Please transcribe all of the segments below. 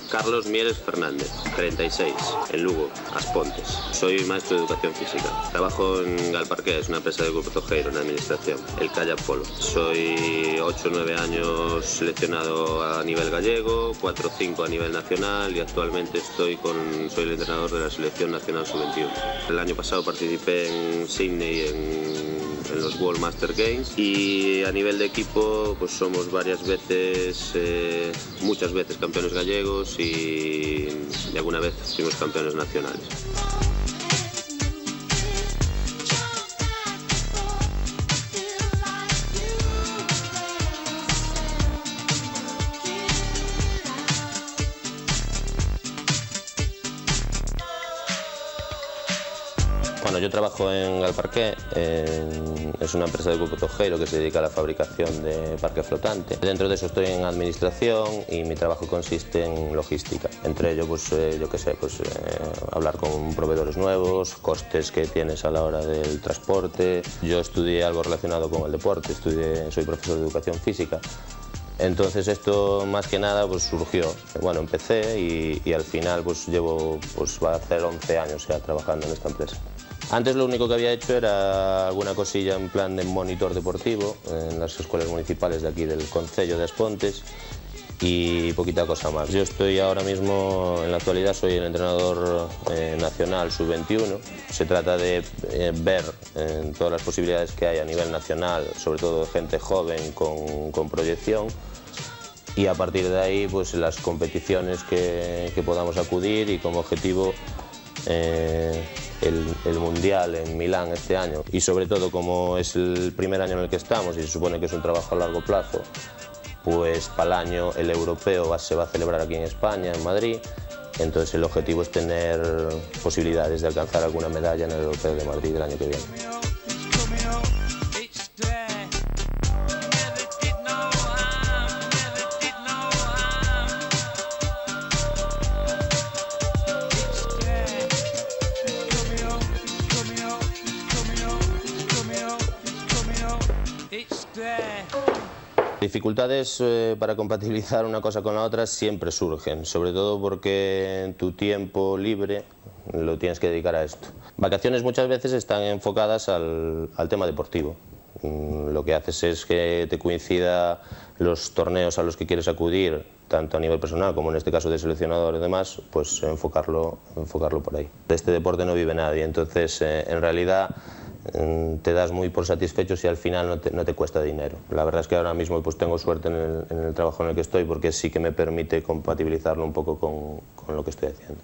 Carlos Mieres Fernández, 36, en Lugo, Aspontes. Soy maestro de educación física. Trabajo en Galparqué, es una empresa de Grupo Tojeiro en administración, el Kayak Polo. Soy 8 o 9 años seleccionado a nivel gallego, 4 o 5 a nivel nacional y actualmente soy el entrenador de la selección nacional sub-21. El año pasado participé en Sydney en los World Master Games y a nivel de equipo pues somos muchas veces campeones gallegos y alguna vez fuimos campeones nacionales. Bueno, yo trabajo en Galparqué, es una empresa de Grupo Tojeiro que se dedica a la fabricación de parque flotante. Dentro de eso estoy en administración y mi trabajo consiste en logística. Entre ello, pues, hablar con proveedores nuevos, costes que tienes a la hora del transporte. Yo estudié algo relacionado con el deporte, soy profesor de educación física. Entonces esto más que nada pues surgió. Bueno, empecé y al final pues va a hacer 11 años ya trabajando en esta empresa. Antes lo único que había hecho era alguna cosilla en plan de monitor deportivo en las escuelas municipales de aquí del concello de Aspontes y poquita cosa más. Yo estoy ahora mismo, en la actualidad soy el entrenador nacional sub-21. Se trata de ver todas las posibilidades que hay a nivel nacional, sobre todo de gente joven con proyección, y a partir de ahí pues las competiciones que podamos acudir y como objetivo el Mundial en Milán este año. Y sobre todo, como es el primer año en el que estamos y se supone que es un trabajo a largo plazo, pues para el año el europeo se va a celebrar aquí en España, en Madrid. Entonces el objetivo es tener posibilidades de alcanzar alguna medalla en el europeo de Madrid el año que viene. Dificultades para compatibilizar una cosa con la otra siempre surgen, sobre todo porque tu tiempo libre lo tienes que dedicar a esto. Vacaciones muchas veces están enfocadas al tema deportivo. Lo que haces es que te coincida los torneos a los que quieres acudir, tanto a nivel personal como en este caso de seleccionador y demás, pues enfocarlo por ahí. De este deporte no vive nadie, entonces en realidad te das muy por satisfecho si al final no te cuesta dinero. La verdad es que ahora mismo pues tengo suerte en el trabajo en el que estoy porque sí que me permite compatibilizarlo un poco con lo que estoy haciendo.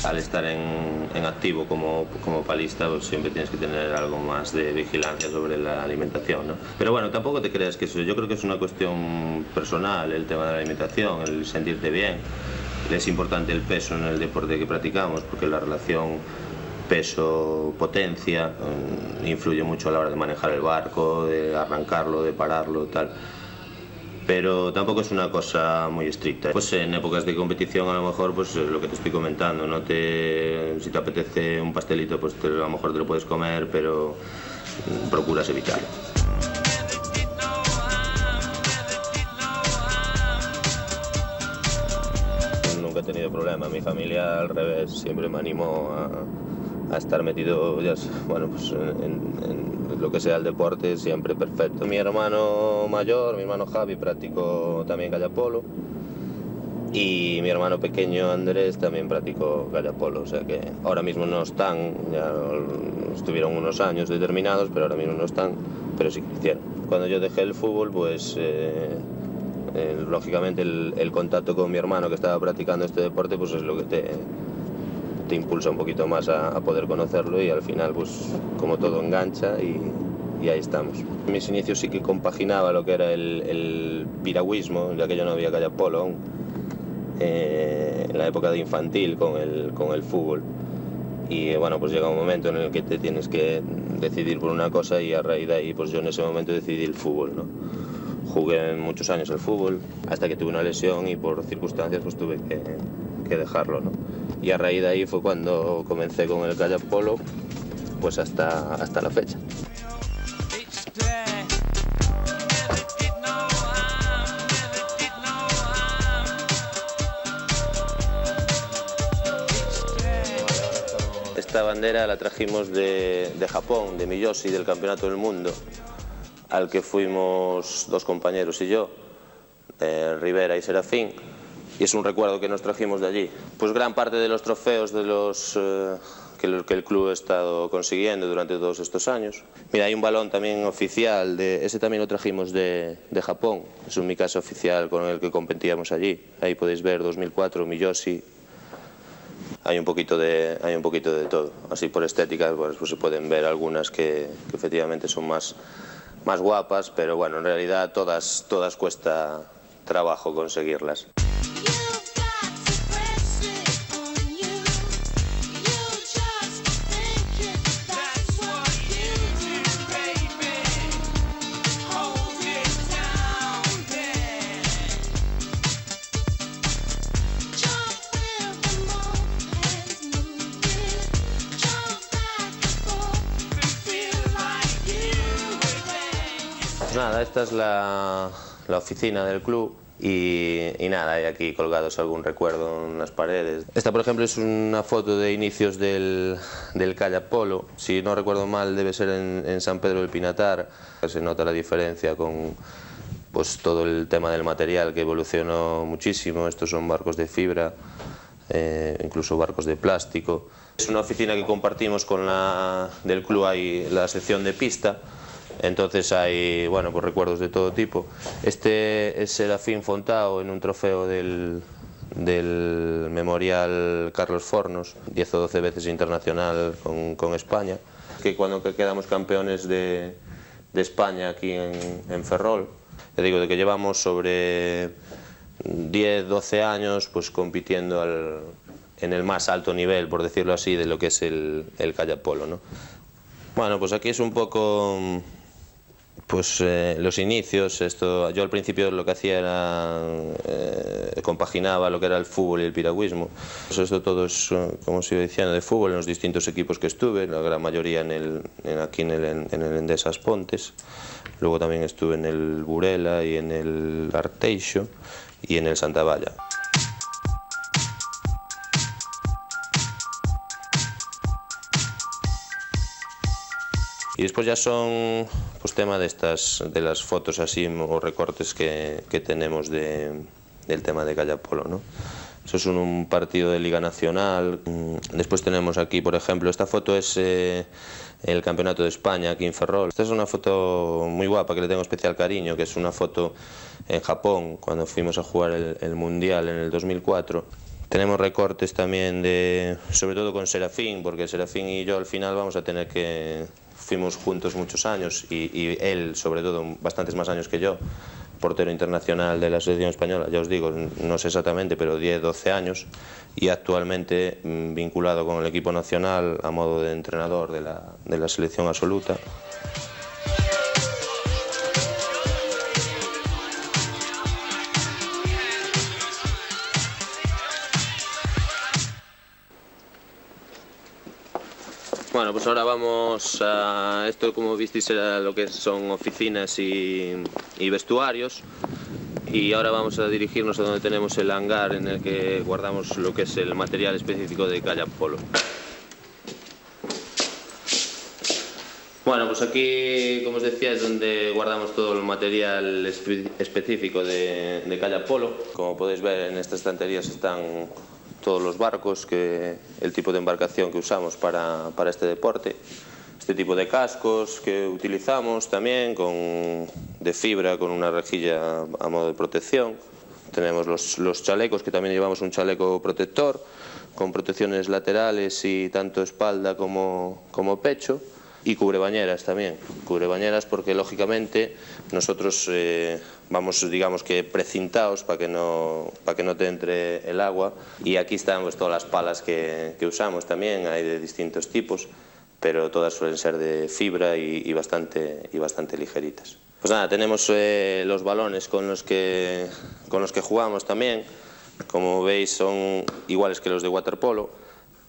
Al estar en activo como palista, pues siempre tienes que tener algo más de vigilancia sobre la alimentación, ¿no? Pero bueno, tampoco te creas que eso, yo creo que es una cuestión personal el tema de la alimentación, el sentirte bien. Es importante el peso en el deporte que practicamos porque la relación peso-potencia influye mucho a la hora de manejar el barco, de arrancarlo, de pararlo, tal. Pero tampoco es una cosa muy estricta. Pues en épocas de competición a lo mejor pues lo que te estoy comentando, si te apetece un pastelito pues a lo mejor te lo puedes comer, pero procuras evitarlo. Nunca he tenido problema, mi familia al revés siempre me animó a estar metido en lo que sea el deporte, siempre perfecto. Mi hermano mayor, mi hermano Javi, practicó también kayak polo y mi hermano pequeño Andrés también practicó kayak polo, o sea que ahora mismo no están, ya estuvieron unos años determinados, pero ahora mismo no están, pero sí que lo hicieron. Cuando yo dejé el fútbol, pues lógicamente el contacto con mi hermano que estaba practicando este deporte pues es lo que te impulsa un poquito más a poder conocerlo y al final pues como todo engancha y y ahí estamos. En mis inicios sí que compaginaba lo que era el piragüismo, ya que yo no había kayak polo aún, en la época de infantil con el fútbol. Y bueno, pues llega un momento en el que te tienes que decidir por una cosa y a raíz de ahí pues yo en ese momento decidí el fútbol, ¿no? Jugué muchos años al fútbol hasta que tuve una lesión y por circunstancias pues tuve que dejarlo, ¿no? Y a raíz de ahí fue cuando comencé con el kayak polo, pues hasta la fecha. Esta bandera la trajimos de Japón, de Miyoshi, del Campeonato del Mundo, al que fuimos dos compañeros y yo, Rivera y Serafín, y es un recuerdo que nos trajimos de allí. Pues gran parte de los trofeos de los que el club ha estado consiguiendo durante todos estos años. Mira, hay un balón también oficial, ese también lo trajimos de Japón, es un Mikasa oficial con el que competíamos allí. Ahí podéis ver 2004, Miyoshi. Hay un poquito de todo. Así por estética pues se pueden ver algunas que efectivamente son más guapas, pero bueno, en realidad todas cuesta trabajo conseguirlas. Nada, esta es la oficina del club y nada, hay aquí colgados algún recuerdo en las paredes. Esta, por ejemplo, es una foto de inicios del kayak polo. Si no recuerdo mal, debe ser en San Pedro del Pinatar. Se nota la diferencia con pues, todo el tema del material que evolucionó muchísimo. Estos son barcos de fibra, incluso barcos de plástico. Es una oficina que compartimos con la del club, hay la sección de pista. Entonces hay, bueno, pues recuerdos de todo tipo. Este es Serafín Fontao en un trofeo del Memorial Carlos Fornos, 10 o 12 veces internacional con España. Que cuando quedamos campeones de España aquí en Ferrol, te digo de que llevamos sobre 10, 12 años pues compitiendo en el más alto nivel, por decirlo así, de lo que es el kayak polo, ¿no? Bueno, pues aquí es un poco pues los inicios. Yo al principio lo que hacía era compaginaba lo que era el fútbol y el piragüismo. Pues esto todo es, como os iba diciendo, de fútbol en los distintos equipos que estuve, la gran mayoría aquí en el Endesas Pontes. Luego también estuve en el Burela y en el Arteixo y en el Santa Valla. Y después ya son pues tema de las fotos así o recortes que tenemos del tema de kayak polo, ¿no? Eso es un partido de Liga Nacional. Después tenemos aquí, por ejemplo, esta foto es el Campeonato de España aquí en Ferrol. Esta es una foto muy guapa que le tengo especial cariño, que es una foto en Japón cuando fuimos a jugar el Mundial en el 2004. Tenemos recortes también sobre todo con Serafín, porque Serafín y yo al final vamos a tener que... Fuimos juntos muchos años y él, sobre todo, bastantes más años que yo, portero internacional de la selección española, ya os digo, no sé exactamente, pero 10, 12 años, y actualmente vinculado con el equipo nacional a modo de entrenador de la selección absoluta. Bueno, pues ahora vamos a esto, como visteis, era lo que son oficinas y vestuarios, y ahora vamos a dirigirnos a donde tenemos el hangar en el que guardamos lo que es el material específico de kayak polo. Bueno, pues aquí, como os decía, es donde guardamos todo el material específico de kayak polo. Como podéis ver, en estas estanterías están todos los barcos, el tipo de embarcación que usamos para este deporte, este tipo de cascos que utilizamos también de fibra con una rejilla a modo de protección. Tenemos los chalecos, que también llevamos un chaleco protector con protecciones laterales y tanto espalda como pecho. Y cubrebañeras también, cubrebañeras porque lógicamente nosotros vamos, digamos que precintados para que no te entre el agua, y aquí están pues todas las palas que usamos también, hay de distintos tipos, pero todas suelen ser de fibra y bastante ligeritas. Pues nada, tenemos los balones con los que jugamos también, como veis son iguales que los de waterpolo,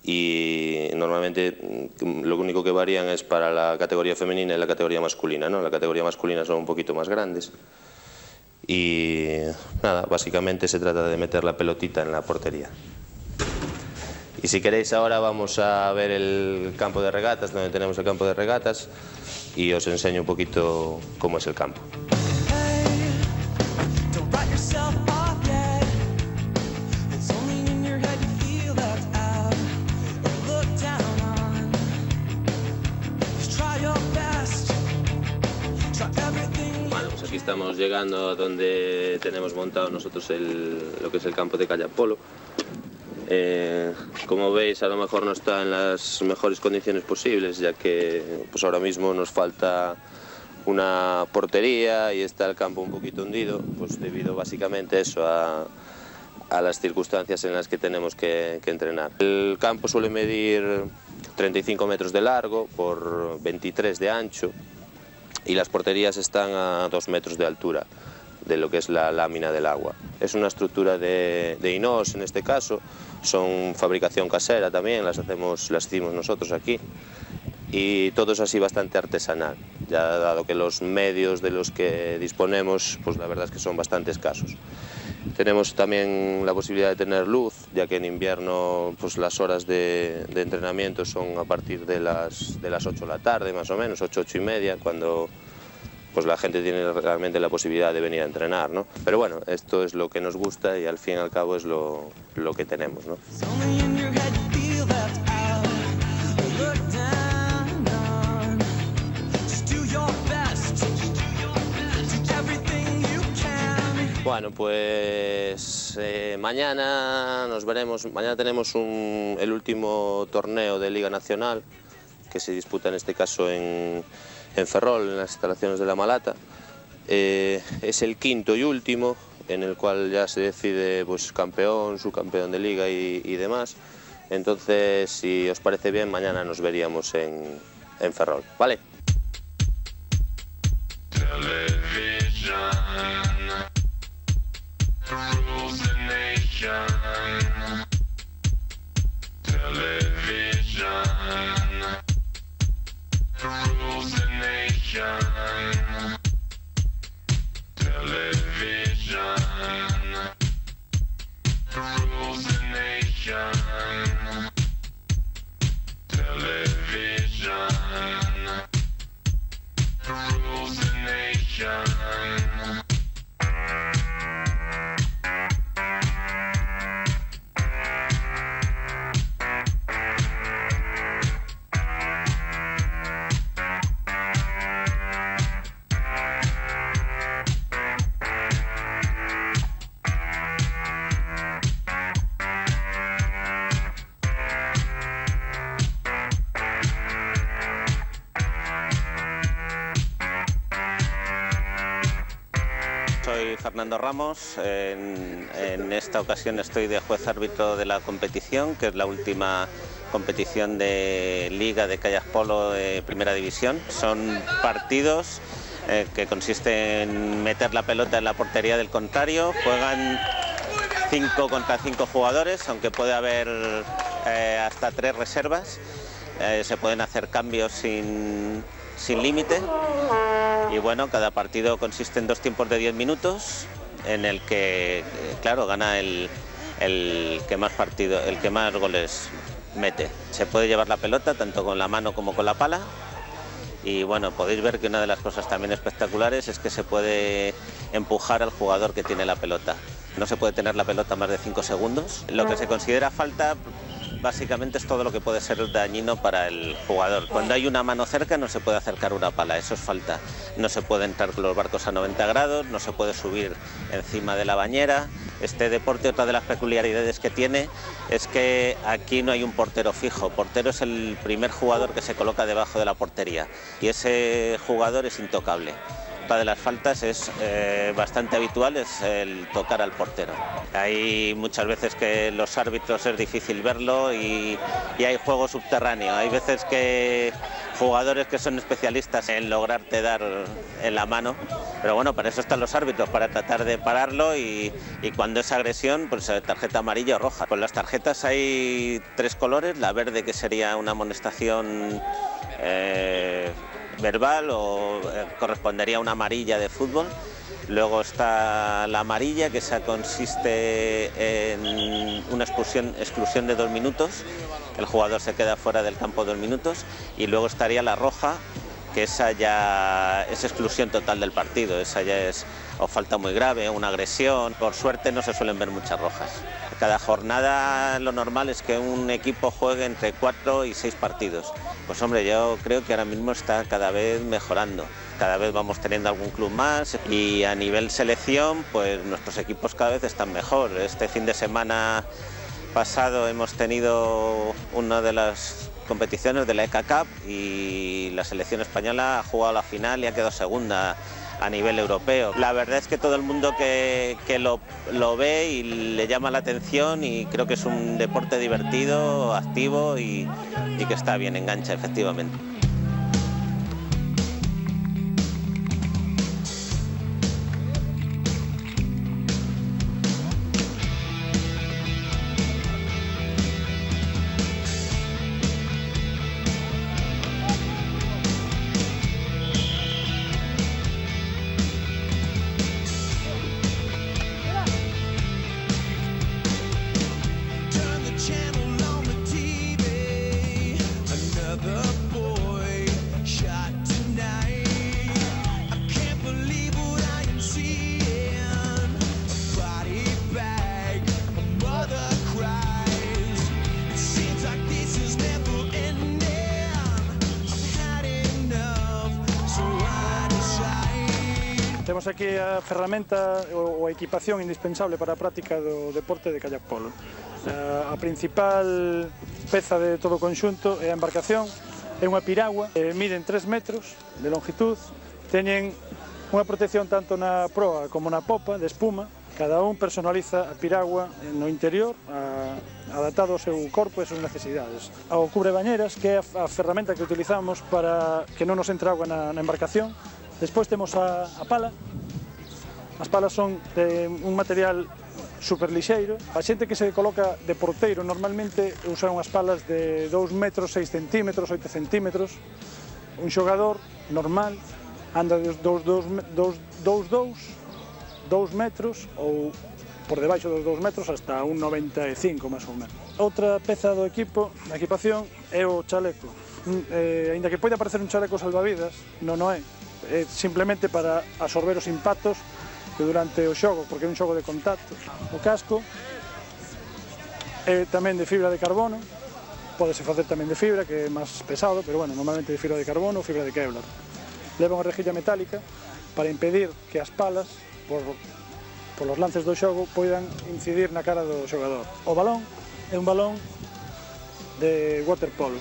y normalmente lo único que varían es para la categoría femenina y la categoría masculina, ¿no? La categoría masculina son un poquito más grandes y nada, básicamente se trata de meter la pelotita en la portería. Y si queréis ahora vamos a ver el campo de regatas, donde tenemos el campo de regatas, y os enseño un poquito cómo es el campo. Bueno, pues aquí estamos llegando a donde tenemos montado nosotros lo que es el campo de kayak polo. Como veis, a lo mejor no está en las mejores condiciones posibles, ya que pues ahora mismo nos falta una portería y está el campo un poquito hundido, pues debido básicamente eso a las circunstancias en las que tenemos que entrenar. El campo suele medir 35 metros de largo por 23 de ancho y las porterías están a 2 metros de altura de lo que es la lámina del agua. Es una estructura de inox en este caso, son fabricación casera también, las hicimos nosotros aquí, y todo es así bastante artesanal, ya dado que los medios de los que disponemos, pues la verdad es que son bastante escasos. Tenemos también la posibilidad de tener luz, ya que en invierno pues las horas de entrenamiento son a partir de las 8 de la tarde, más o menos, 8 y media, cuando pues la gente tiene realmente la posibilidad de venir a entrenar, ¿no? Pero bueno, esto es lo que nos gusta y al fin y al cabo es lo que tenemos, ¿no? Bueno, pues mañana nos veremos. Mañana tenemos el último torneo de Liga Nacional, que se disputa en este caso en Ferrol, en las instalaciones de La Malata. Es el quinto y último, en el cual ya se decide pues campeón, subcampeón de liga y demás. Entonces, si os parece bien, mañana nos veríamos en Ferrol, ¿vale? Soy Fernando Ramos, en esta ocasión estoy de juez árbitro de la competición, que es la última competición de Liga de Kayak Polo de Primera División. Son partidos que consisten en meter la pelota en la portería del contrario, juegan 5 contra 5 jugadores, aunque puede haber hasta 3 reservas, se pueden hacer cambios sin límite. Y bueno, cada partido consiste en 2 tiempos de 10 minutos, en el que, claro, gana el que más goles mete. Se puede llevar la pelota tanto con la mano como con la pala. Y bueno, podéis ver que una de las cosas también espectaculares es que se puede empujar al jugador que tiene la pelota. No se puede tener la pelota más de 5 segundos. Lo que se considera falta básicamente es todo lo que puede ser dañino para el jugador. Cuando hay una mano cerca no se puede acercar una pala, eso es falta. No se puede entrar con los barcos a 90 grados, no se puede subir encima de la bañera, Este deporte, otra de las peculiaridades que tiene es que aquí no hay un portero fijo. Portero es el primer jugador que se coloca debajo de la portería y ese jugador es intocable. Otra de las faltas es bastante habitual, es el tocar al portero. Hay muchas veces que los árbitros es difícil verlo y hay juego subterráneo. Hay veces que jugadores que son especialistas en lograrte dar en la mano, pero bueno, para eso están los árbitros, para tratar de pararlo y cuando es agresión, pues tarjeta amarilla o roja. Con las tarjetas hay 3 colores, la verde que sería una amonestación verbal o correspondería a una amarilla de fútbol. Luego está la amarilla, que esa consiste en una exclusión de 2 minutos. El jugador se queda fuera del campo 2 minutos. Y luego estaría la roja, que esa ya es exclusión total del partido. Esa ya es o falta muy grave, una agresión. Por suerte no se suelen ver muchas rojas. Cada jornada lo normal es que un equipo juegue entre 4 y 6 partidos. Pues hombre, yo creo que ahora mismo está cada vez mejorando. Cada vez vamos teniendo algún club más y a nivel selección, pues nuestros equipos cada vez están mejor. Este fin de semana pasado hemos tenido una de las competiciones de la ECA Cup y la selección española ha jugado la final y ha quedado segunda a nivel europeo. La verdad es que todo el mundo que lo ve y le llama la atención y creo que es un deporte divertido, activo y que está bien, engancha efectivamente. Temos aquí a ferramenta ou a equipación indispensable para a práctica do deporte de kayak polo. A principal peza de todo o conxunto é a embarcación, é unha piragua, miden 3 metros de longitud, teñen unha protección tanto na proa como na popa de espuma. Cada un personaliza a piragua no interior, adaptado ao seu corpo e as súas necesidades. O cubrebañeras, que é a ferramenta que utilizamos para que non nos entre agua na embarcación. Despois temos a pala. As palas son de un material super lixeiro. A xente que se coloca de porteiro normalmente usa unhas palas de 2 metros, 6 centímetros, 8 centímetros. Un xogador normal anda de 2 metros ou por debaixo dos 2 metros hasta un 95 máis ou menos. Outra peza do equipo, da equipación, é o chaleco. Ainda que pode parecer un chaleco salvavidas, non o é. É simplemente para absorber os impactos que durante o xogo, porque é un xogo de contacto. O casco é tamén de fibra de carbono, pódese facer tamén de fibra, que é máis pesado, pero bueno, normalmente de fibra de carbono ou fibra de Kevlar. Leva unha rejilla metálica para impedir que as palas, por os lances do xogo, poidan incidir na cara do xogador. O balón é un balón de waterpolo.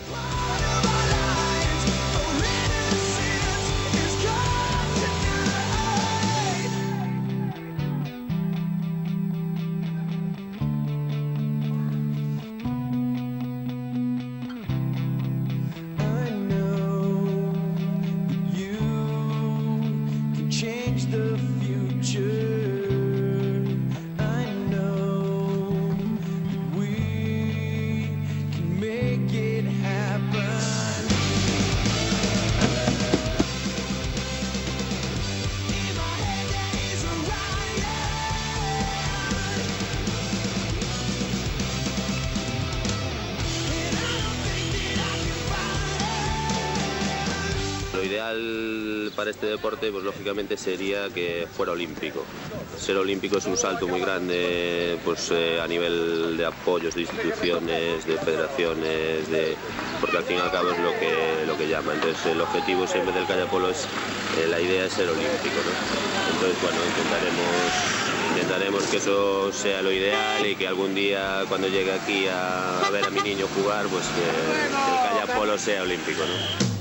Lo ideal para este deporte, pues lógicamente sería que fuera olímpico. Ser olímpico es un salto muy grande, pues a nivel de apoyos de instituciones, de federaciones, porque al fin y al cabo es lo que llama. Entonces el objetivo siempre del kayak polo es, la idea es ser olímpico, ¿no? Entonces bueno, intentaremos que eso sea lo ideal y que algún día cuando llegue aquí a ver a mi niño jugar, pues que el kayak polo sea olímpico, ¿no?